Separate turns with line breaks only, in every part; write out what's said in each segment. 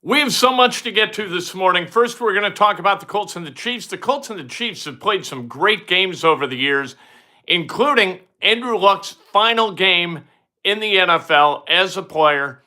We have so much to get to this morning. First, we're going to talk about the Colts and the Chiefs. The Colts and the Chiefs have played some great games over the years, including Andrew Luck's final game in the NFL as a player,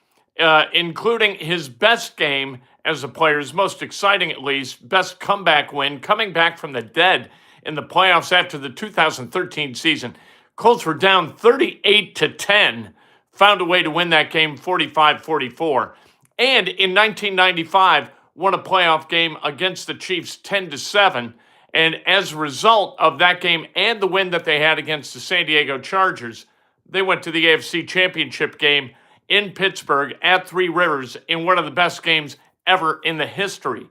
including his best game as a player, his most exciting at least, best comeback win, coming back from the dead in the playoffs after the 2013 season. Colts were down 38-10, found a way to win that game 45-44. And in 1995, won a playoff game against the Chiefs 10-7. And as a result of that game and the win that they had against the San Diego Chargers, they went to the AFC Championship game in Pittsburgh at Three Rivers in one of the best games ever in the history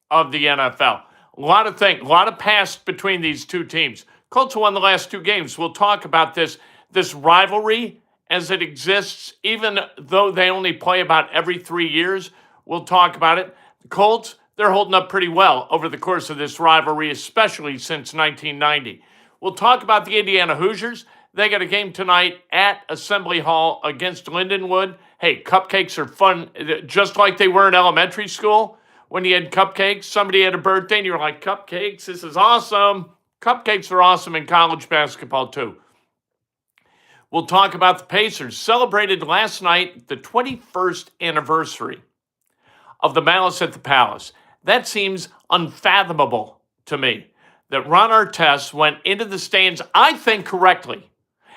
of the NFL. A lot of past between these two teams. Colts won the last two games. We'll talk about this rivalry as it exists, even though they only play about every 3 years. We'll talk about it. The Colts, they're holding up pretty well over the course of this rivalry, especially since 1990. We'll talk about the Indiana Hoosiers. They got a game tonight at Assembly Hall against Lindenwood. Hey, cupcakes are fun, just like they were in elementary school when you had cupcakes. Somebody had a birthday and you were like, cupcakes, this is awesome. Cupcakes are awesome in college basketball too. We'll talk about the Pacers. Celebrated last night the 21st anniversary of the Malice at the Palace. That seems unfathomable to me that Ron Artest went into the stands, I think correctly,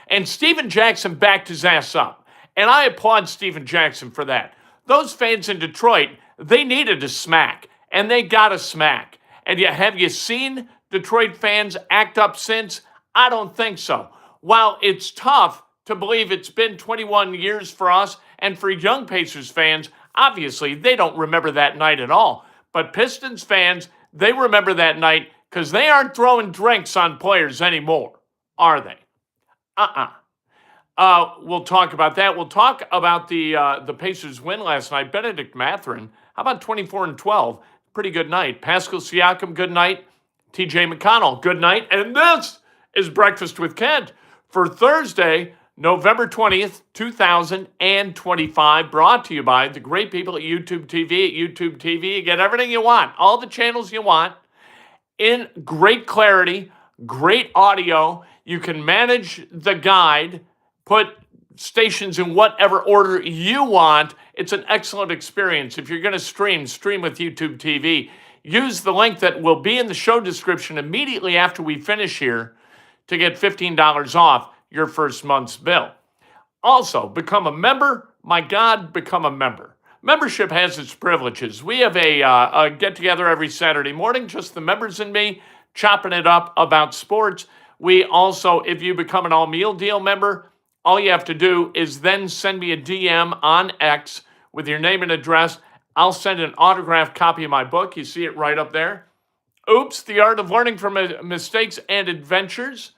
and Steven Jackson backed his ass up. And I applaud Steven Jackson for that. Those fans in Detroit, they needed a smack, and they got a smack. And have you seen Detroit fans act up since? I don't think so. While it's tough to believe it's been 21 years for us and for young Pacers fans, obviously they don't remember that night at all. But Pistons fans, they remember that night because they aren't throwing drinks on players anymore, are they? We'll talk about that. We'll talk about the Pacers win last night. Benedict Mathurin, how about 24-12? Pretty good night. Pascal Siakam, good night. TJ McConnell, good night. And this is Breakfast with Kent for Thursday, November 20th, 2025, brought to you by the great people at YouTube TV. At YouTube TV, you get everything you want, all the channels you want, in great clarity, great audio. You can manage the guide, put stations in whatever order you want. It's an excellent experience. If you're going to stream with YouTube TV. Use the link that will be in the show description immediately after we finish here to get $15 off your first month's bill. Also, become a member. My God, become a member. Membership has its privileges. We have a get-together every Saturday morning, just the members and me, chopping it up about sports. We also, if you become an all-meal deal member, all you have to do is then send me a DM on X with your name and address. I'll send an autographed copy of my book. You see it right up there. Oops, The Art of Learning from Mistakes and Adventures.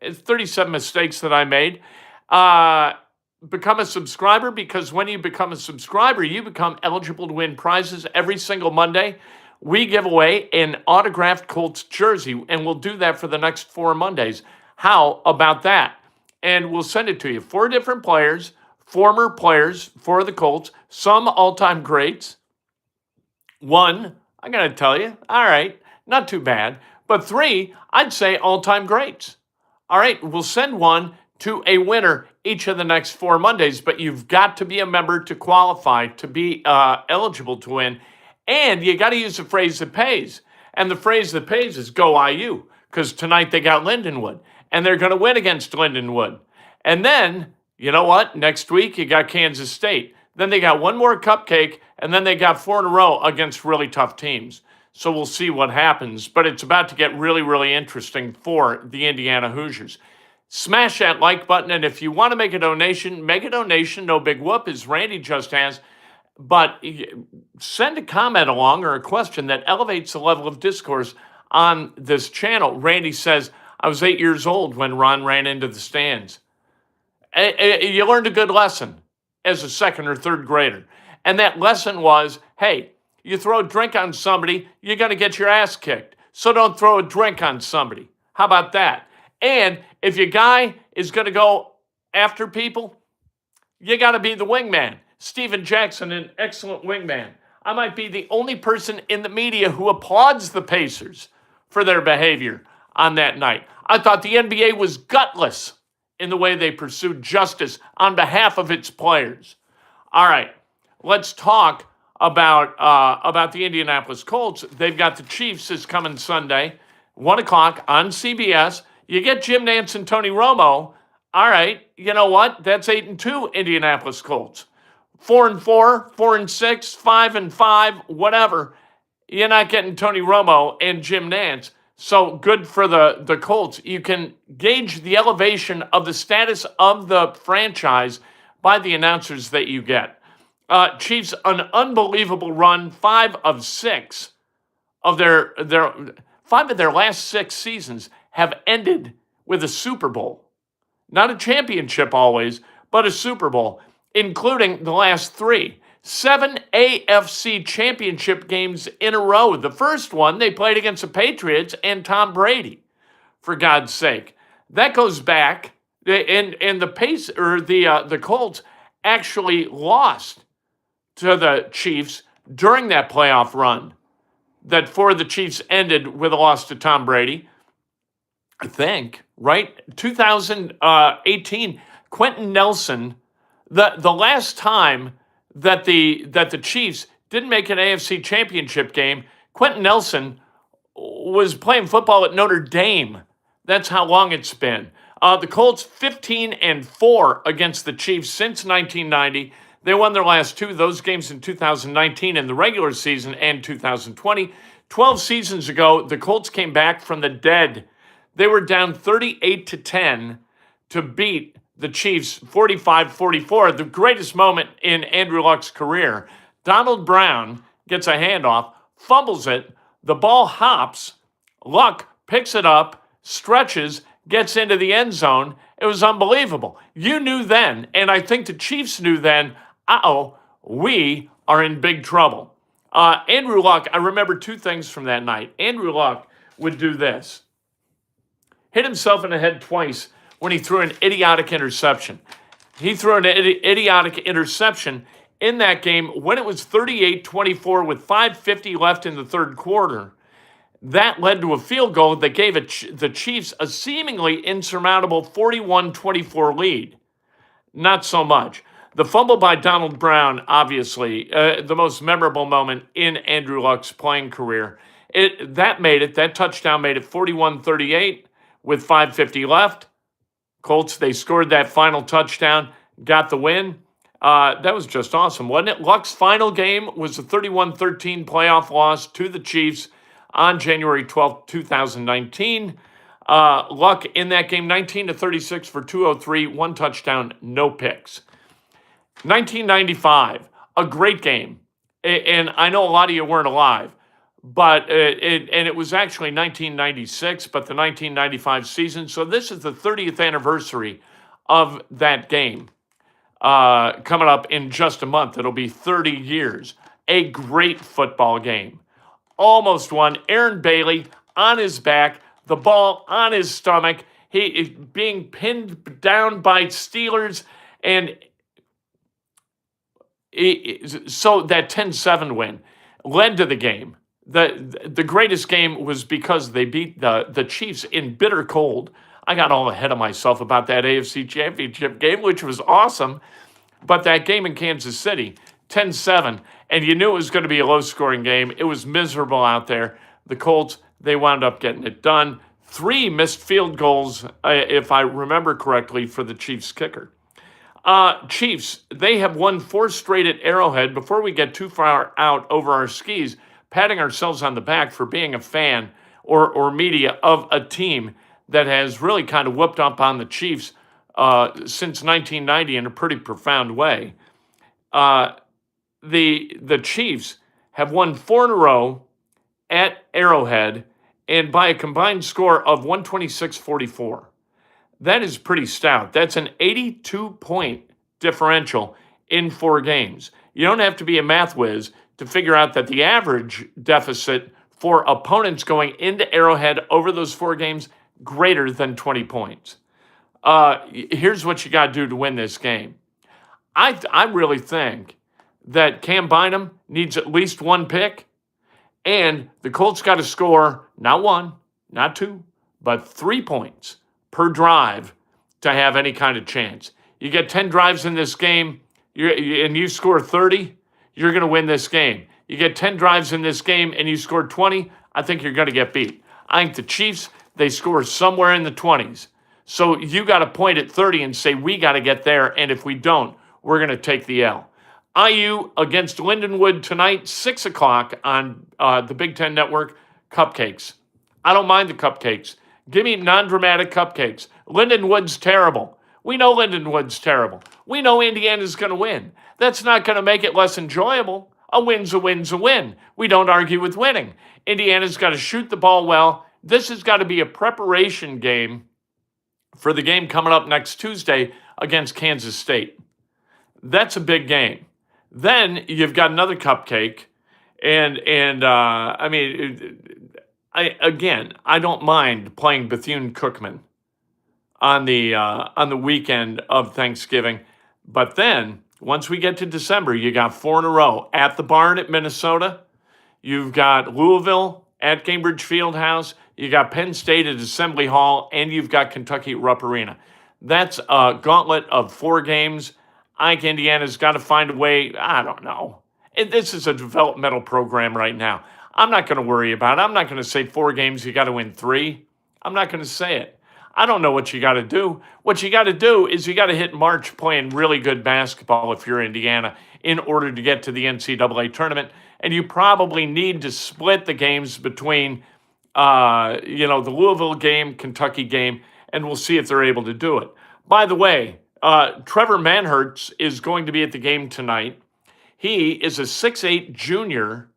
It's 37 mistakes that I made. Become a subscriber, because when you become a subscriber, you become eligible to win prizes every single Monday. We give away an autographed Colts jersey, and we'll do that for the next 4 Mondays. How about that? And we'll send it to you. 4 different players, former players for the Colts, some all-time greats. 1, I got to tell you, all right, not too bad. But 3, I'd say all-time greats. All right, we'll send one to a winner each of the next 4 Mondays, but you've got to be a member to qualify, to be eligible to win. And you got to use the phrase that pays. And the phrase that pays is go IU, because tonight they got Lindenwood, and they're going to win against Lindenwood. And then, you know what? Next week, you got Kansas State. Then they got one more cupcake, and then they got 4 in a row against really tough teams. So we'll see what happens. But it's about to get really, really interesting for the Indiana Hoosiers. Smash that like button, and if you want to make a donation, no big whoop, as Randy just has. But send a comment along or a question that elevates the level of discourse on this channel. Randy says, I was 8 years old when Ron ran into the stands. You learned a good lesson as a 2nd or 3rd grader. And that lesson was, hey, you throw a drink on somebody, you're going to get your ass kicked. So don't throw a drink on somebody. How about that? And if your guy is going to go after people, you got to be the wingman. Steven Jackson, an excellent wingman. I might be the only person in the media who applauds the Pacers for their behavior on that night. I thought the NBA was gutless in the way they pursued justice on behalf of its players. All right, let's talk about the Indianapolis Colts. They've got the Chiefs this coming Sunday, 1 o'clock on CBS. You get Jim Nantz and Tony Romo. All right, you know what? That's 8-2 Indianapolis Colts. 4-4, 4-6, 5-5, whatever. You're not getting Tony Romo and Jim Nantz. So good for the Colts. You can gauge the elevation of the status of the franchise by the announcers that you get. Chiefs, an unbelievable run, 5 of 6 of their 5 of their last 6 seasons have ended with a Super Bowl. Not a championship always, but a Super Bowl, including the last 3. 7 AFC championship games in a row. The first one, they played against the Patriots and Tom Brady, for God's sake. That goes back, and the Colts actually lost to the Chiefs during that playoff run that for the Chiefs ended with a loss to Tom Brady. I think, right? 2018, Quentin Nelson, the last time that the Chiefs didn't make an AFC championship game, Quentin Nelson was playing football at Notre Dame. That's how long it's been. The Colts 15-4 against the Chiefs since 1990. They won their last 2, those games in 2019 in the regular season and 2020. 12 seasons ago, the Colts came back from the dead. They were down 38-10 to beat the Chiefs 45-44, the greatest moment in Andrew Luck's career. Donald Brown gets a handoff, fumbles it, the ball hops, Luck picks it up, stretches, gets into the end zone. It was unbelievable. You knew then, and I think the Chiefs knew then, we are in big trouble. Andrew Luck, I remember 2 things from that night. Andrew Luck would do this. Hit himself in the head twice when he threw an idiotic interception. He threw an idiotic interception in that game when it was 38-24 with 5:50 left in the third quarter. That led to a field goal that gave the Chiefs a seemingly insurmountable 41-24 lead. Not so much. The fumble by Donald Brown, obviously, the most memorable moment in Andrew Luck's playing career. That touchdown made it 41-38 with 5:50 left. Colts, they scored that final touchdown, got the win. That was just awesome, wasn't it? Luck's final game was a 31-13 playoff loss to the Chiefs on January 12th, 2019. Luck in that game, 19-36 for 203, 1 touchdown, no picks. 1995, a great game. And I know a lot of you weren't alive, but it was actually 1996, but the 1995 season. So this is the 30th anniversary of that game. Coming up in just a month, it'll be 30 years. A great football game. Almost won. Aaron Bailey on his back, the ball on his stomach. He is being pinned down by Steelers, and so that 10-7 win led to the game. The greatest game was because they beat the Chiefs in bitter cold. I got all ahead of myself about that AFC Championship game, which was awesome. But that game in Kansas City, 10-7, and you knew it was going to be a low-scoring game. It was miserable out there. The Colts, they wound up getting it done. 3 missed field goals, if I remember correctly, for the Chiefs kicker. Chiefs, they have won 4 straight at Arrowhead. Before we get too far out over our skis, patting ourselves on the back for being a fan or media of a team that has really kind of whooped up on the Chiefs since 1990 in a pretty profound way. The Chiefs have won 4 in a row at Arrowhead and by a combined score of 126-44. That is pretty stout. That's an 82-point differential in 4 games. You don't have to be a math whiz to figure out that the average deficit for opponents going into Arrowhead over those 4 games, greater than 20 points. Here's what you got to do to win this game. I really think that Cam Bynum needs at least one pick, and the Colts got to score not one, not two, but 3 points per drive to have any kind of chance. You get 10 drives in this game, and you score 30, you're going to win this game. You get 10 drives in this game and you score 20, I think you're going to get beat. I think the Chiefs, they score somewhere in the 20s. So you got to point at 30 and say, we got to get there, and if we don't, we're going to take the L. IU against Lindenwood tonight, 6 o'clock on the Big Ten Network, cupcakes. I don't mind the cupcakes. Give me non-dramatic cupcakes. Lindenwood's terrible. We know Lindenwood's terrible. We know Indiana's going to win. That's not going to make it less enjoyable. A win's a win's a win. We don't argue with winning. Indiana's got to shoot the ball well. This has got to be a preparation game for the game coming up next Tuesday against Kansas State. That's a big game. Then you've got another cupcake, and I don't mind playing Bethune-Cookman on the weekend of Thanksgiving, but then once we get to December, you got 4 in a row at the Barn at Minnesota. You've got Louisville at Cambridge Fieldhouse. You got Penn State at Assembly Hall, and you've got Kentucky at Rupp Arena. That's a gauntlet of 4 games. I think Indiana's got to find a way. I don't know. This is a developmental program right now. I'm not going to worry about it. I'm not going to say 4 games, you got to win 3. I'm not going to say it. I don't know what you got to do. What you got to do is you got to hit March playing really good basketball if you're Indiana in order to get to the NCAA tournament. And you probably need to split the games between, the Louisville game, Kentucky game, and we'll see if they're able to do it. By the way, Trevor Manhertz is going to be at the game tonight. He is a 6'8" junior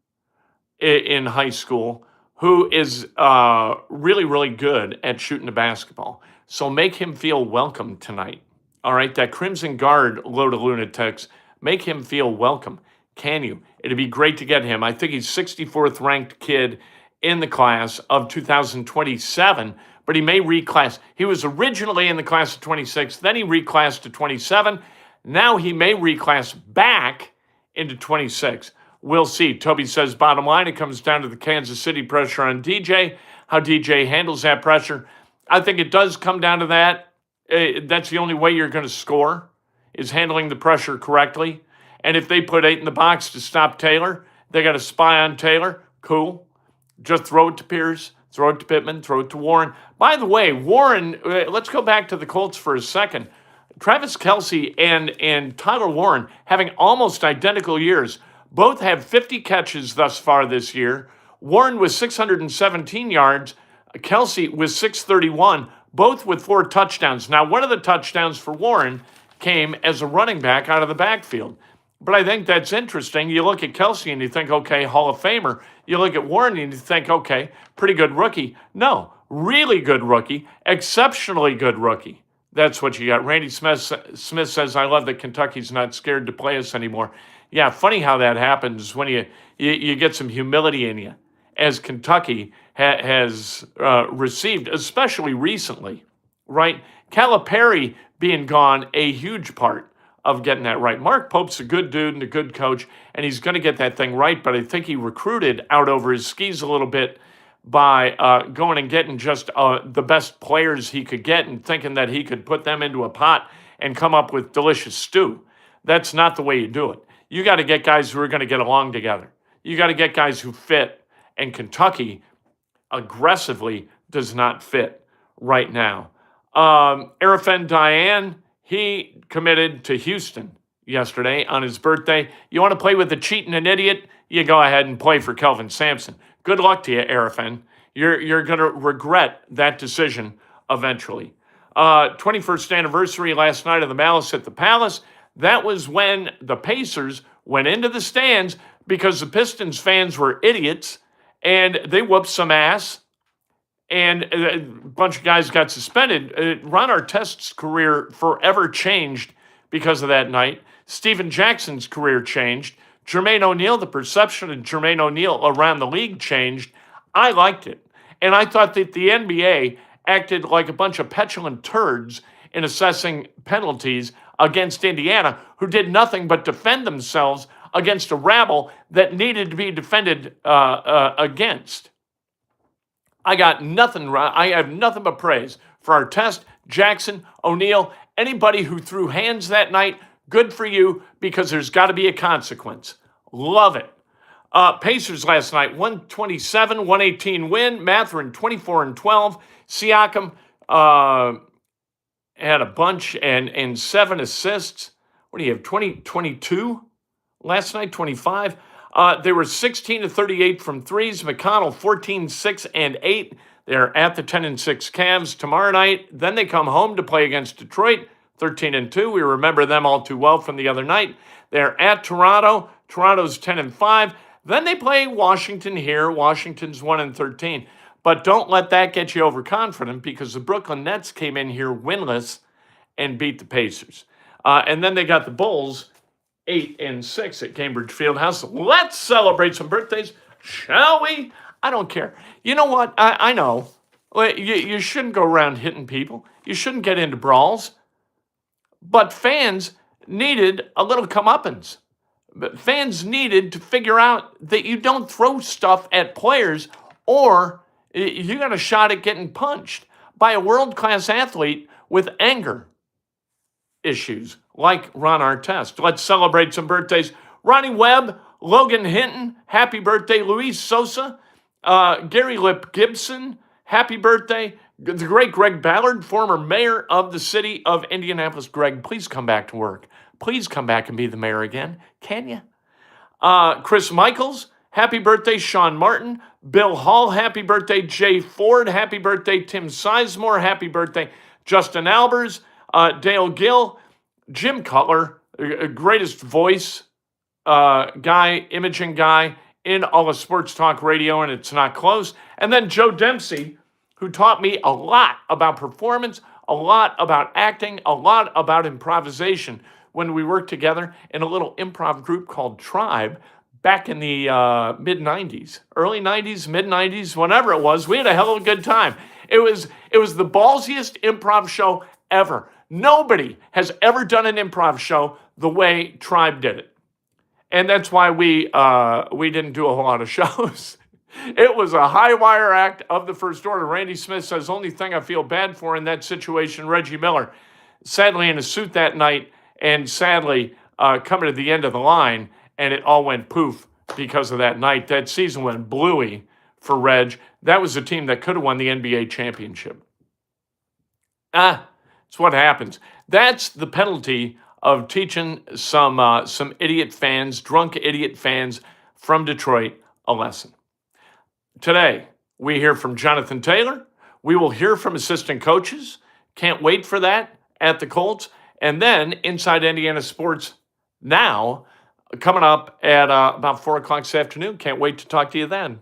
in high school who is really, really good at shooting the basketball. So make him feel welcome tonight. All right, that Crimson Guard load of lunatics, make him feel welcome. Can you? It'd be great to get him. I think he's 64th ranked kid in the class of 2027, but he may reclass. He was originally in the class of 26, then he reclassed to 27. Now he may reclass back into 26. We'll see. Toby says, bottom line, it comes down to the Kansas City pressure on DJ, how DJ handles that pressure. I think it does come down to that. That's the only way you're going to score, is handling the pressure correctly. And if they put 8 in the box to stop Taylor, they got to spy on Taylor. Cool. Just throw it to Pierce, throw it to Pittman, throw it to Warren. By the way, Warren, let's go back to the Colts for a second. Travis Kelce and Tyler Warren having almost identical years. Both have 50 catches thus far this year. Warren with 617 yards. Kelce with 631, both with 4 touchdowns. Now, one of the touchdowns for Warren came as a running back out of the backfield. But I think that's interesting. You look at Kelce and you think, okay, Hall of Famer. You look at Warren and you think, okay, pretty good rookie. No, really good rookie, exceptionally good rookie. That's what you got. Randy Smith says, I love that Kentucky's not scared to play us anymore. Yeah, funny how that happens when you get some humility in you, as Kentucky has received, especially recently, right? Calipari being gone, a huge part of getting that right. Mark Pope's a good dude and a good coach, and he's going to get that thing right, but I think he recruited out over his skis a little bit by going and getting just the best players he could get and thinking that he could put them into a pot and come up with delicious stew. That's not the way you do it. You got to get guys who are going to get along together. You got to get guys who fit, and Kentucky aggressively does not fit right now. Arafin Diane, he committed to Houston yesterday on his birthday. You want to play with a cheat and an idiot? You go ahead and play for Kelvin Sampson. Good luck to you, Arafin. You're going to regret that decision eventually. 21st anniversary last night of the Malice at the Palace. That was when the Pacers went into the stands because the Pistons fans were idiots and they whooped some ass. And a bunch of guys got suspended. Ron Artest's career forever changed because of that night. Steven Jackson's career changed. Jermaine O'Neal, the perception of Jermaine O'Neal around the league changed. I liked it. And I thought that the NBA acted like a bunch of petulant turds in assessing penalties against Indiana, who did nothing but defend themselves against a rabble that needed to be defended against. I got nothing. I have nothing but praise for Artest, Jackson, O'Neal, anybody who threw hands that night. Good for you, because there's got to be a consequence. Love it. Pacers last night, 127, 118 win. Mathurin, 24-12. Siakam had a bunch and 7 assists. What do you have, 22 last night, 25? They were 16-38 from threes. McConnell, 14, 6, and 8. They're at the 10-6 Cavs tomorrow night. Then they come home to play against Detroit, 13-2. We remember them all too well from the other night. They're at Toronto. Toronto's 10-5. Then they play Washington here. Washington's 1-13. But don't let that get you overconfident, because the Brooklyn Nets came in here winless and beat the Pacers. And then they got the Bulls 8-6 at Cambridge Fieldhouse. Let's celebrate some birthdays, shall we? I don't care. You know what? I know. You shouldn't go around hitting people. You shouldn't get into brawls. But fans needed a little comeuppance. But fans needed to figure out that you don't throw stuff at players, or you got a shot at getting punched by a world-class athlete with anger issues like Ron Artest. Let's celebrate some birthdays. Ronnie Webb, Logan Hinton, happy birthday. Luis Sosa, Gary Lip Gibson, happy birthday. The great Greg Ballard, former mayor of the city of Indianapolis. Greg, please come back to work. Please come back and be the mayor again. Can you? Chris Michaels, happy birthday. Sean Martin, Bill Hall, happy birthday. Jay Ford, happy birthday. Tim Sizemore, happy birthday. Justin Albers, Dale Gill, Jim Cutler, greatest voice guy, imaging guy in all of sports talk radio, and it's not close. And then Joe Dempsey, who taught me a lot about performance, a lot about acting, a lot about improvisation when we worked together in a little improv group called Tribe back in the mid-90s, early 90s, mid-90s, whenever it was. We had a hell of a good time. It was the ballsiest improv show ever. Nobody has ever done an improv show the way Tribe did it. And that's why we didn't do a whole lot of shows. It was a high wire act of the first order. Randy Smith says, only thing I feel bad for in that situation, Reggie Miller, sadly in a suit that night, and sadly coming to the end of the line, and it all went poof because of that night. That season went bluey for Reg. That was a team that could have won the NBA championship. It's what happens. That's the penalty of teaching some idiot fans, drunk idiot fans from Detroit, a lesson. Today, we hear from Jonathan Taylor. We will hear from assistant coaches. Can't wait for that at the Colts. And then Inside Indiana Sports Now, coming up at about 4 o'clock this afternoon. Can't wait to talk to you then.